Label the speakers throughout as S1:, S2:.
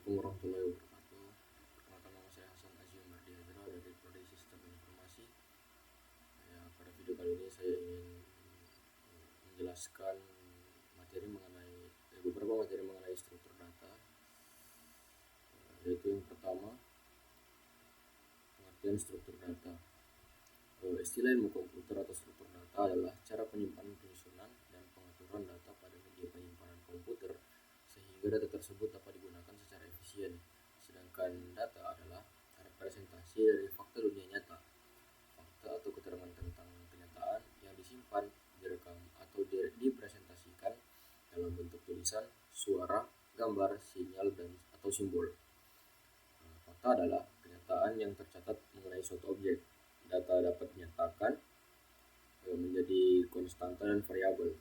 S1: Assalamualaikum warahmatullahi wabarakatuh. Perkenalkan, nama saya Hasan Azim Mardiazra dari Prodi Sistem Informasi. Pada video kali ini saya ingin menjelaskan beberapa materi mengenai struktur data. Yaitu yang pertama, pengertian struktur data. Istilah ilmu komputer atau struktur data adalah cara penyimpanan, penyusunan, dan pengaturan data pada media penyimpanan komputer sehingga data tersebut dapat digunakan secara efisien. Sedangkan data adalah representasi dari fakta dunia nyata, fakta atau keterangan tentang kenyataan yang disimpan, direkam, atau dipresentasikan dalam bentuk tulisan, suara, gambar, sinyal, atau simbol. Fakta adalah kenyataan yang tercatat mengenai suatu objek. Data dapat dinyatakan menjadi konstanta dan variabel.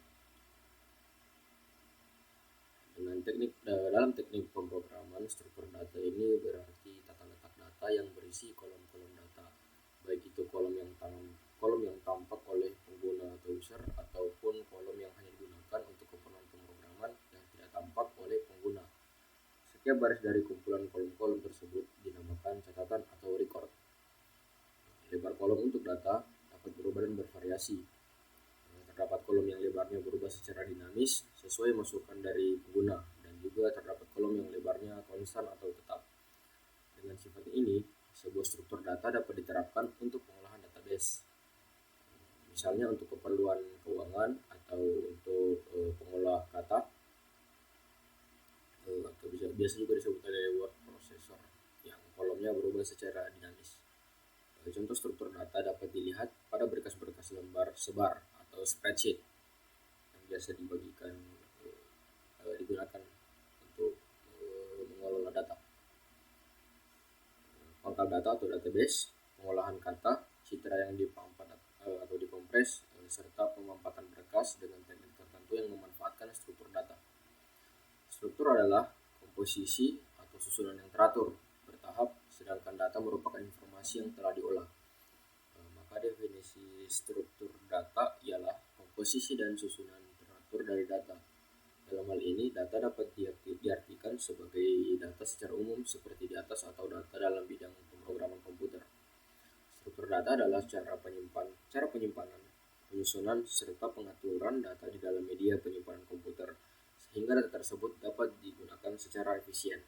S1: Dalam teknik pemrograman, struktur data ini berarti tata letak data yang berisi kolom-kolom data, baik itu kolom yang tampak oleh pengguna atau user, ataupun kolom yang hanya digunakan untuk keperluan pemrograman yang tidak tampak oleh pengguna. Setiap baris dari kumpulan kolom-kolom tersebut dinamakan catatan atau record. Lebar kolom untuk data dapat berubah dan bervariasi. Terdapat kolom yang lebarnya berubah secara dinamis sesuai masukan dari pengguna, dan juga terdapat kolom yang lebarnya konstan atau tetap. Dengan sifat ini, sebuah struktur data dapat diterapkan untuk pengolahan database. Misalnya untuk keperluan keuangan atau untuk pengolah kata, atau biasa juga disebut oleh word processor yang kolomnya berubah secara dinamis. Contoh struktur data dapat dilihat pada berkas-berkas lembar sebar atau spreadsheet yang biasa digunakan untuk mengelola data. Pangkal data atau database, pengolahan kata, citra yang dipampat atau dikompres, serta pemampatan berkas dengan teknik tertentu yang memanfaatkan struktur data. Struktur adalah komposisi atau susunan yang teratur, bertahap, sedangkan data merupakan informasi yang telah diolah. Maka definisi struktur data ialah komposisi dan susunan teratur dari data. Dalam hal ini, data dapat diartikan sebagai data secara umum seperti di atas, atau data dalam bidang pemrograman komputer. Struktur data adalah cara penyimpanan, penyusunan, serta pengaturan data di dalam media penyimpanan komputer sehingga data tersebut dapat digunakan secara efisien.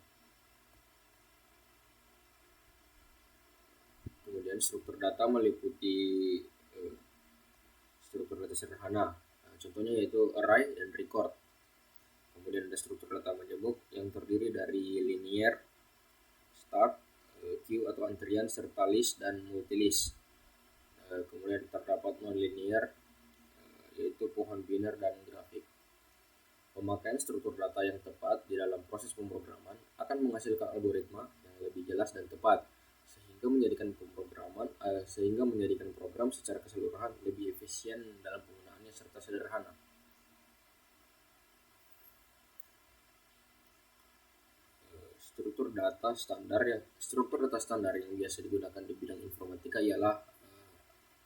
S1: Kemudian struktur data meliputi struktur data sederhana, contohnya yaitu array dan record. Kemudian ada struktur data majemuk yang terdiri dari linear, start, queue atau antrian, serta list dan multilist. Kemudian terdapat non-linear, yaitu pohon biner dan grafik. Pemakaian struktur data yang tepat di dalam proses pemrograman akan menghasilkan algoritma yang lebih jelas dan tepat, sehingga menjadikan program secara keseluruhan lebih efisien dalam penggunaannya serta sederhana. Struktur data standar yang biasa digunakan di bidang informatika ialah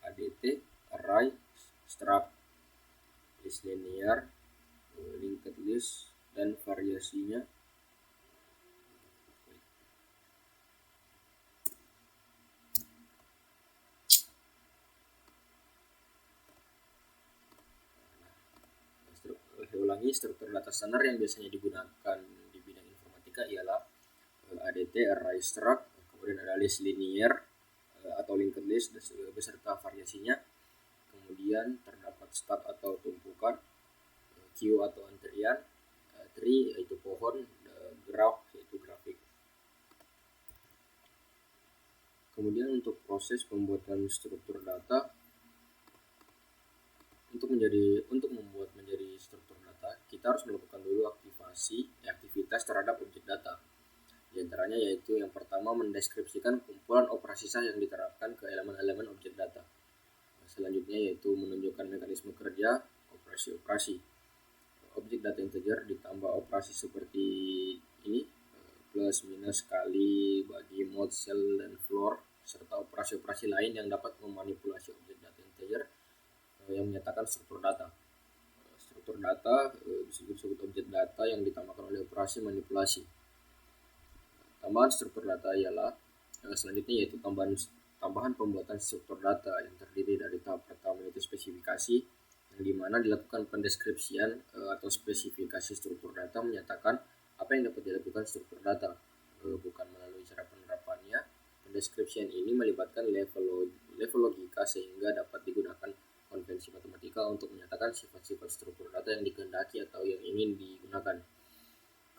S1: ADT, array, struct, list linear, linked list, dan variasinya. Struktur data standar yang biasanya digunakan di bidang informatika ialah ADT, array, struct, kemudian ada list linear atau linked list beserta variasinya. Kemudian terdapat stack atau tumpukan, queue atau antrian, tree yaitu pohon, graph yaitu grafik. Kemudian untuk proses pembuatan struktur data, untuk membuat menjadi struktur data, kita harus melakukan dulu aktivitas terhadap objek data. Di antaranya yaitu yang pertama, mendeskripsikan kumpulan operasi sah yang diterapkan ke elemen-elemen objek data. Selanjutnya yaitu menunjukkan mekanisme kerja operasi-operasi. Objek data integer ditambah operasi seperti ini, plus, minus, kali, bagi, mod, cell, dan floor, serta operasi-operasi lain yang dapat memanipulasi objek data integer yang menyatakan struktur data. Struktur data disebut objek data yang ditambahkan oleh operasi manipulasi. Tambahan struktur data ialah selanjutnya yaitu tambahan pembuatan struktur data yang terdiri dari tahap pertama yaitu spesifikasi, yang dimana dilakukan pendeskripsian atau spesifikasi struktur data menyatakan apa yang dapat dilakukan struktur data, bukan melalui cara penerapannya. Pendeskripsian ini melibatkan level logika sehingga dapat digunakan konvensi matematika untuk menyatakan sifat-sifat struktur data yang dikehendaki atau yang ingin digunakan.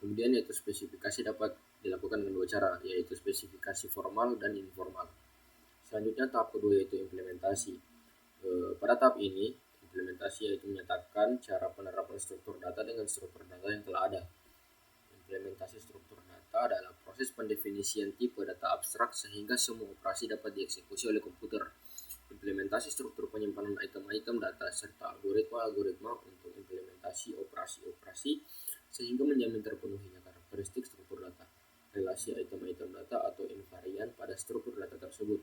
S1: Kemudian yaitu spesifikasi dapat dilakukan dengan dua cara, yaitu spesifikasi formal dan informal. Selanjutnya tahap kedua yaitu implementasi. Pada tahap ini, implementasi yaitu menyatakan cara penerapan struktur data dengan struktur data yang telah ada. Implementasi struktur data adalah proses pendefinisian tipe data abstrak sehingga semua operasi dapat dieksekusi oleh komputer. Implementasi struktur penyimpanan item-item data serta algoritma-algoritma untuk implementasi operasi-operasi sehingga menjamin terpenuhinya karakteristik struktur data, relasi item-item data atau invarian pada struktur data tersebut.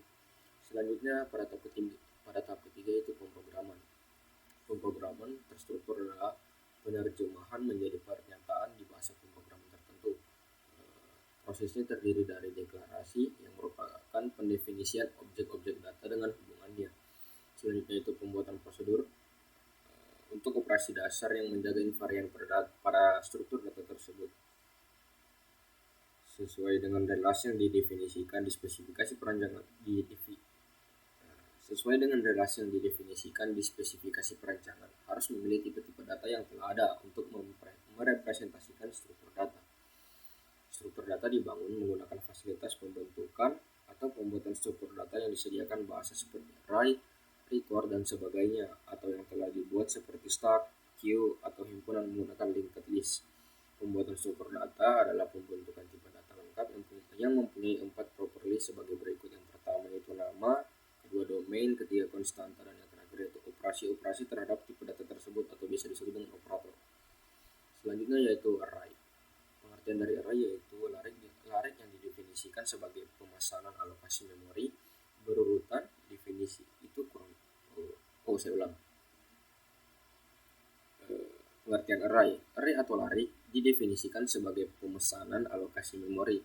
S1: Selanjutnya pada tahap ketiga yaitu pemrograman. Pemrograman terstruktur adalah penerjemahan menjadi pernyataan di bahasa pemrograman tertentu. Prosesnya terdiri dari deklarasi yang merupakan pendefinisian objek-objek data dengan hubungannya. Selanjutnya itu pembuatan prosedur untuk operasi dasar yang menjaga invarian pada struktur data tersebut sesuai dengan relasi yang didefinisikan di spesifikasi perancangan harus memilih tipe-tipe data yang telah ada untuk merepresentasikan struktur data. Struktur data dibangun menggunakan fasilitas pembentukan atau pembuatan struktur data yang disediakan bahasa seperti array, record, dan sebagainya, atau yang telah dibuat seperti stack, queue, atau himpunan menggunakan linked list. Pembuatan struktur data adalah pembentukan tipe data lengkap yang mempunyai 4 properly sebagai berikut. Yang pertama yaitu nama, kedua domain, ketiga konstanta, dan yang terakhir yaitu operasi-operasi terhadap tipe data tersebut atau biasa disebut dengan operator. Selanjutnya yaitu array. Pengertian dari array yaitu larik yang didefinisikan sebagai pemesanan alokasi memori berurutan. Definisi itu pengertian array atau larik didefinisikan sebagai pemesanan alokasi memori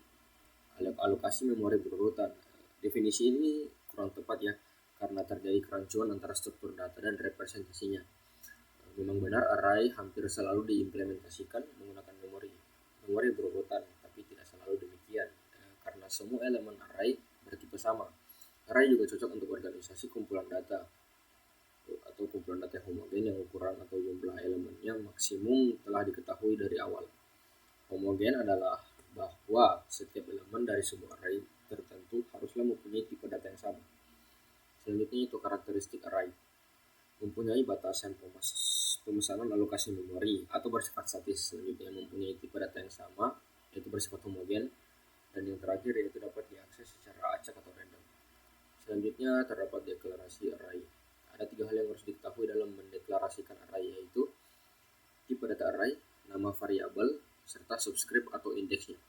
S1: berurutan. Definisi ini kurang tepat ya, karena terjadi kerancuan antara struktur data dan representasinya. Memang benar array hampir selalu diimplementasikan menggunakan memori berurutan, tapi tidak selalu demikian karena semua elemen array bertipe sama. Array juga cocok untuk organisasi kumpulan data atau kumpulan data homogen yang ukuran atau jumlah elemennya maksimum telah diketahui dari awal. Homogen adalah bahwa setiap elemen dari sebuah array tertentu haruslah mempunyai tipe data yang sama. Selanjutnya itu karakteristik array. Mempunyai batasan pemesanan alokasi memori atau bersifat statis. Selanjutnya mempunyai tipe data yang sama yaitu bersifat homogen, dan yang terakhir yaitu dapat diakses secara acak atau random. Selanjutnya terdapat deklarasi array. Ada 3 hal yang harus diketahui dalam mendeklarasikan array, yaitu tipe data array, nama variabel, serta subscript atau indeksnya.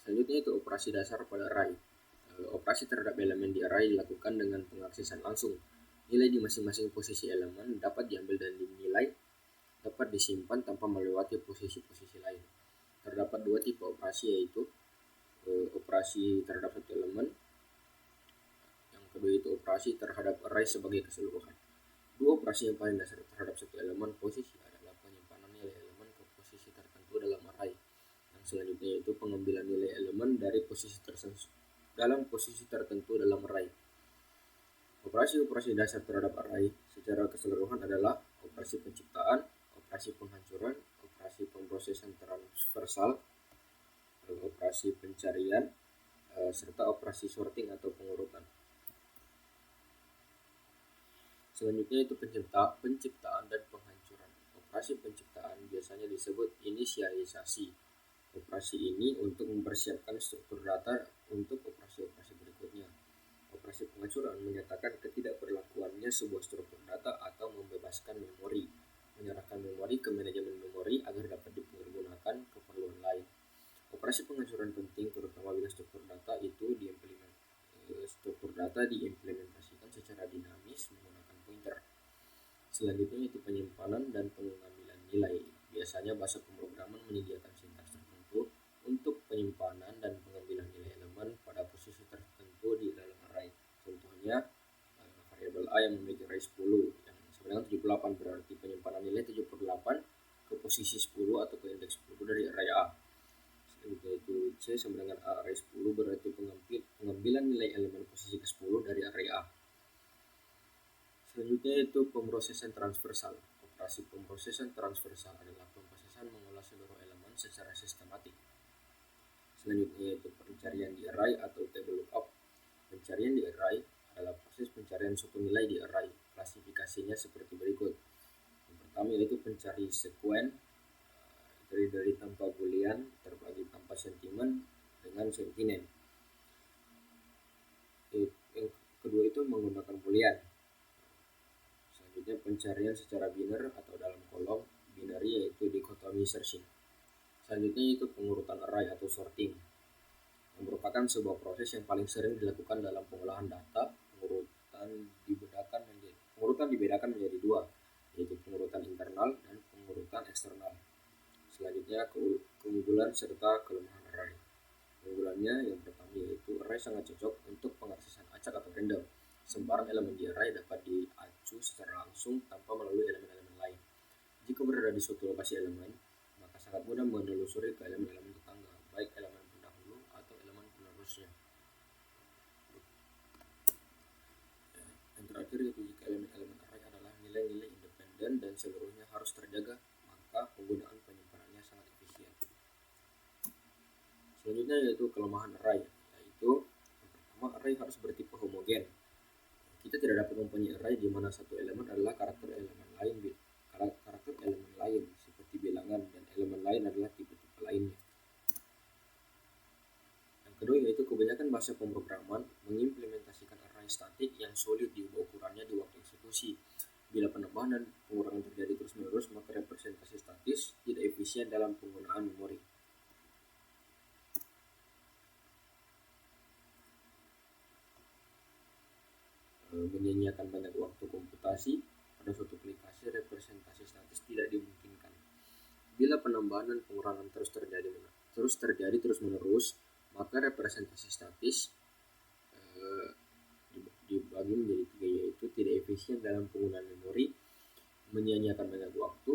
S1: Selanjutnya itu operasi dasar pada array. Operasi terhadap elemen di array dilakukan dengan pengaksesan langsung. Nilai di masing-masing posisi elemen dapat diambil dan dinilai dapat disimpan tanpa melewati posisi-posisi lain. Terdapat 2 tipe operasi, yaitu operasi terhadap satu elemen, yang kedua itu operasi terhadap array sebagai keseluruhan. 2 operasi yang paling dasar terhadap satu elemen posisi adalah penyimpanan nilai elemen ke posisi tertentu dalam array. Yang selanjutnya itu pengambilan nilai elemen dari posisi tertentu dalam array. Operasi-operasi dasar terhadap array secara keseluruhan adalah operasi penciptaan, operasi penghancuran, operasi pemrosesan transversal, operasi pencarian, serta operasi sorting atau pengurutan. Selanjutnya itu penciptaan dan penghancuran. Operasi penciptaan biasanya disebut inisialisasi. Operasi ini untuk mempersiapkan struktur data untuk operasi-operasi berikutnya. Operasi penghancuran menyatakan ketidakberlakuannya sebuah struktur data atau membebaskan memori, menyerahkan memori ke manajemen memori agar dapat dipergunakan keperluan lain. Operasi penghancuran penting terutama bila struktur data diimplementasikan secara dinamis menggunakan pointer. Selanjutnya itu penyimpanan dan pengambilan nilai. Biasanya bahasa pemrograman menyediakan sintaks tertentu untuk penyimpanan dan pengambilan nilai elemen pada posisi tertentu di dalam array. Contohnya variabel A yang memiliki array 10 yang sebenarnya 78, berarti penyimpanan nilai 78 ke posisi 10 atau ke indeks 10 dari array A. Selanjutnya itu C sama dengan A array 10, berarti pengambilan nilai elemen posisi ke-10 dari array A. Selanjutnya itu pemrosesan transversal. Operasi pemrosesan transversal adalah pemrosesan mengolah seluruh elemen secara sistematik. Selanjutnya itu pencarian di array atau table lookup. Pencarian di array adalah proses pencarian suatu nilai di array. Klasifikasinya seperti berikut. Yang pertama yaitu pencari sekuen dari tanpa boolean terbagi tanpa sentimen dengan sentinen. Yang kedua itu menggunakan boolean. Selanjutnya pencarian secara biner atau dalam kolom binary yaitu dichotomy searching. Selanjutnya itu pengurutan array atau sorting, yang merupakan sebuah proses yang paling sering dilakukan dalam pengolahan data. Pengurutan dibedakan menjadi dua, yaitu pengurutan internal dan pengurutan eksternal. Selanjutnya keunggulan serta kelemahan array. Keunggulannya yang pertama yaitu array sangat cocok untuk pengaksesan acak atau random. Sembarang elemen di array dapat diacu secara langsung tanpa melalui elemen-elemen lain. Jika berada di suatu lokasi elemen, maka sangat mudah menelusuri ke elemen-elemen tetangga, baik elemen pendahulu atau elemen penerusnya. Yang terakhir yaitu jika elemen-elemen array adalah nilai-nilai independen dan seluruhnya harus terjaga, maka penggunaan penyimpanannya sangat efisien. Selanjutnya yaitu kelemahan array, yaitu yang pertama array harus bertipe homogen. Kita tidak dapat mempunyai array di mana satu elemen adalah karakter elemen lain seperti bilangan dan elemen lain adalah tipe-tipe lainnya. Yang kedua yaitu kebanyakan bahasa pemrograman mengimplementasikan array statik yang sulit diubah ukurannya di waktu eksekusi. Bila penambahan dan pengurangan terjadi terus-menerus, maka representasi statis tidak efisien dalam penggunaan memori. Menyanyiakan banyak waktu komputasi pada suatu aplikasi, representasi statis tidak dimungkinkan. Bila penambahan dan pengurangan terus terjadi terus-menerus, maka representasi statis dibagi menjadi tiga, yaitu tidak efisien dalam penggunaan memori, menyanyiakan banyak waktu.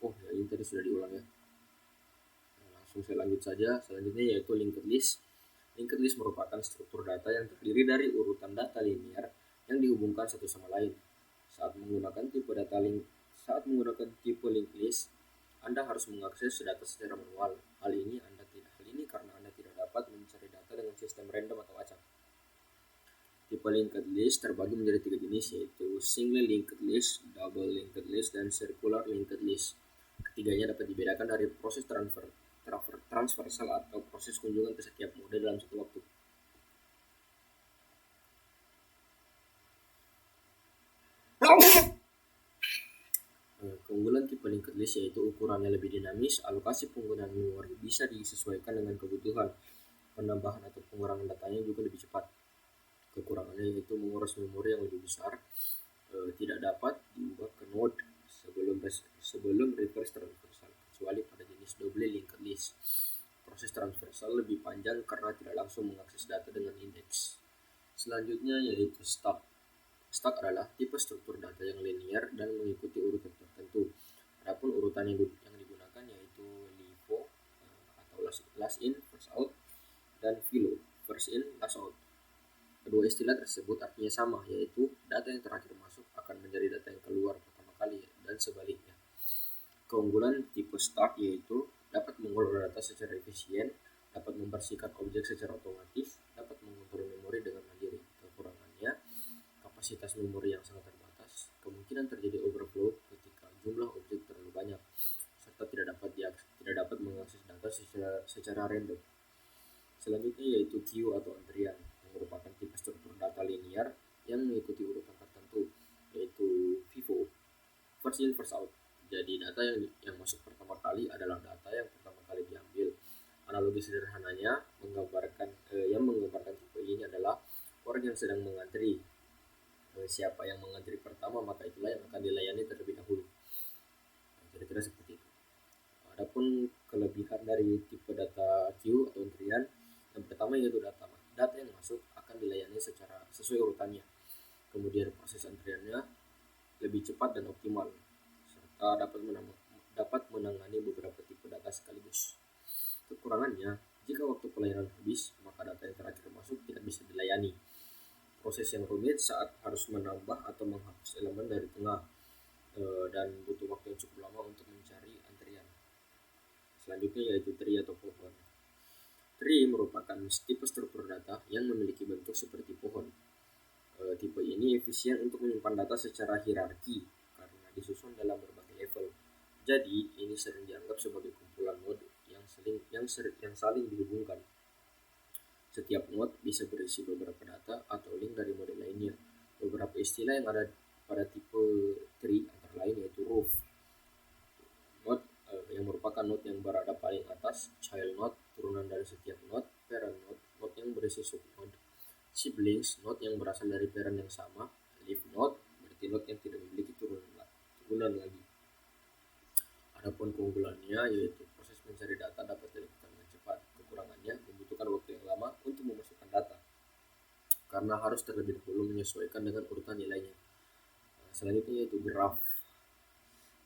S1: Ini tadi sudah diulang ya. Langsung saya lanjut saja. Selanjutnya yaitu linked list. Linked list merupakan struktur data yang terdiri dari urutan data linear yang dihubungkan satu sama lain. Saat menggunakan tipe linked list, Anda harus mengakses data secara manual. Hal ini karena Anda tidak dapat mencari data dengan sistem random atau acak. Tipe linked list terbagi menjadi tiga jenis, yaitu single linked list, double linked list, dan circular linked list. Ketiganya dapat dibedakan dari proses transversal atau proses kunjungan ke setiap node dalam satu waktu. Keunggulan tipe linked list yaitu ukurannya lebih dinamis, alokasi penggunaan memori bisa disesuaikan dengan kebutuhan, penambahan atau pengurangan datanya juga lebih cepat. Kekurangannya yaitu menguras memori yang lebih besar, tidak dapat diubah ke node sebelum reverse transversal, kecuali pada jenis double linked list. Proses transversal lebih panjang karena tidak langsung mengakses data dengan indeks. Selanjutnya yaitu stack. Stack adalah tipe struktur data yang linear dan mengikuti urutan tertentu. Adapun urutan yang digunakan yaitu LIFO atau last in first out dan FILO, first in last out. Kedua istilah tersebut artinya sama, yaitu data yang terakhir masuk akan menjadi data yang keluar pertama kali dan sebaliknya. Keunggulan tipe stack yaitu dapat mengolah data secara efisien, dapat membersihkan objek secara otomatis, dapat mengontrol memori dengan mandiri. Kekurangannya, kapasitas memori yang sangat terbatas, kemungkinan terjadi overflow ketika jumlah objek terlalu banyak, serta tidak dapat mengakses data secara random. Selanjutnya yaitu queue atau antrian, yang merupakan tipe struktur data linear yang mengikuti urutan tertentu, yaitu FIFO, first in first out. Jadi data yang masuk pertama kali adalah data yang pertama kali diambil. Analogi sederhananya yang menggambarkan tipe ini adalah orang yang sedang mengantri. Siapa yang mengantri pertama, maka itulah yang akan dilayani terlebih dahulu. Kira-kira seperti itu. Adapun kelebihan dari tipe data queue atau antrian. Yang pertama yaitu data yang masuk akan dilayani secara sesuai urutannya. Kemudian proses antriannya lebih cepat dan optimal, serta dapat menangani beberapa tipe data sekaligus. Kekurangannya, jika waktu pelayanan habis, maka data yang terakhir masuk tidak bisa dilayani. Proses yang rumit saat harus menambah atau menghapus elemen dari tengah, dan butuh waktu yang cukup lama untuk mencari antrian. Selanjutnya yaitu tree atau pohon. Tree merupakan tipe struktur data yang memiliki bentuk seperti pohon. Tipe ini efisien untuk menyimpan data secara hierarki karena disusun dalam berbagai level. Jadi, ini sering dianggap sebagai kumpulan node yang saling dihubungkan. Setiap node bisa berisi beberapa data atau link dari node lainnya. Beberapa istilah yang ada pada tipe tree antara lain yaitu root node, yang merupakan node yang berada paling atas, child node, turunan dari setiap node, parent node, node yang berisi subnode, siblings, node yang berasal dari parent yang sama, leaf node, berarti node yang tidak memiliki turunan lagi. Adapun keunggulannya yaitu proses mencari data dapat dilakukan dengan cepat. Kekurangannya membutuhkan waktu yang lama untuk memasukkan data karena harus terlebih dahulu menyesuaikan dengan urutan nilainya. Selanjutnya yaitu graph.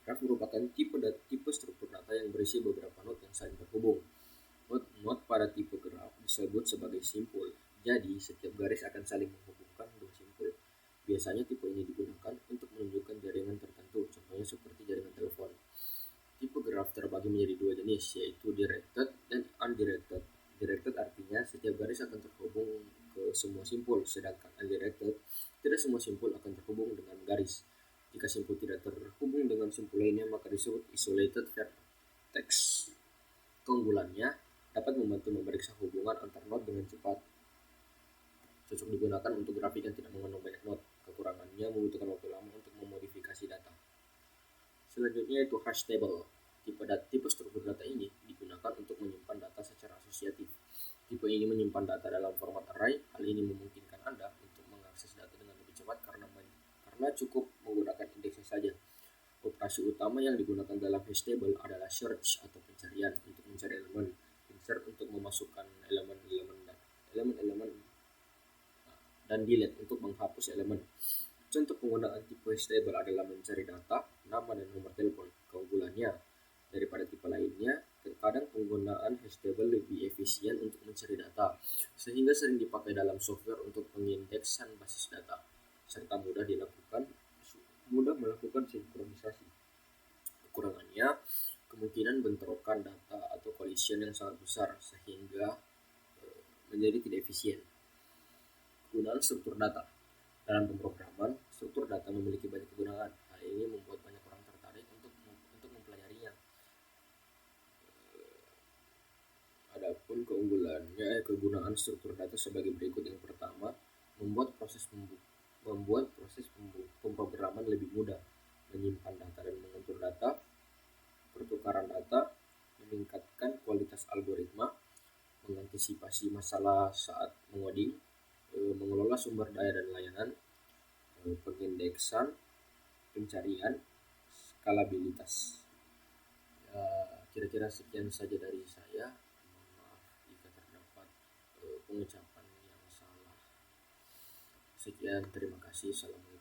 S1: Graph merupakan tipe struktur data yang berisi beberapa node yang saling terhubung. Node pada tipe graph disebut sebagai simpul. Jadi, setiap garis akan saling menghubungkan dua simpul. Biasanya tipe ini digunakan untuk menunjukkan jaringan tertentu, contohnya seperti jaringan telepon. Tipe graph terbagi menjadi dua jenis, yaitu directed dan undirected. Directed artinya setiap garis akan terhubung ke semua simpul, sedangkan undirected tidak semua simpul akan terhubung dengan garis. Jika simpul tidak terhubung dengan simpul lainnya, maka disebut isolated vertex. Keunggulannya dapat membantu memeriksa hubungan antar node dengan cepat. Cocok digunakan untuk grafik yang tidak mengandung banyak node. Kekurangannya membutuhkan waktu lama untuk memodifikasi data. Selanjutnya yaitu hash table. Tipe struktur data ini digunakan untuk menyimpan data secara asosiatif. Tipe ini menyimpan data dalam format array. Hal ini memungkinkan Anda untuk mengakses data dengan lebih cepat karena cukup menggunakan indeksnya saja. Operasi utama yang digunakan dalam hash table adalah search atau pencarian untuk mencari elemen, insert untuk memasukkan elemen, dan delete untuk menghapus elemen. Contoh penggunaan tipe hash table adalah mencari data, nama dan nomor telepon. Keunggulannya, daripada tipe lainnya, terkadang penggunaan hash table lebih efisien untuk mencari data, sehingga sering dipakai dalam software untuk pengindeksan basis data, serta mudah melakukan sinkronisasi. Kekurangannya, kemungkinan bentrokan data atau collision yang sangat besar, sehingga menjadi tidak efisien. Kegunaan struktur data. Dalam pemrograman, struktur data memiliki banyak kegunaan. Hal ini membuat banyak orang tertarik untuk mempelajarinya. Adapun kegunaan struktur data sebagai berikut. Yang pertama, membuat proses pemrograman lebih mudah, menyimpan data dan mengatur data, pertukaran data, meningkatkan kualitas algoritma, mengantisipasi masalah saat mengoding, mengelola sumber daya dan layanan, pengindeksan, pencarian, skalabilitas. Kira-kira sekian saja dari saya. Mohon maaf jika terdapat pengucapan yang salah. Sekian, terima kasih. Assalamualaikum.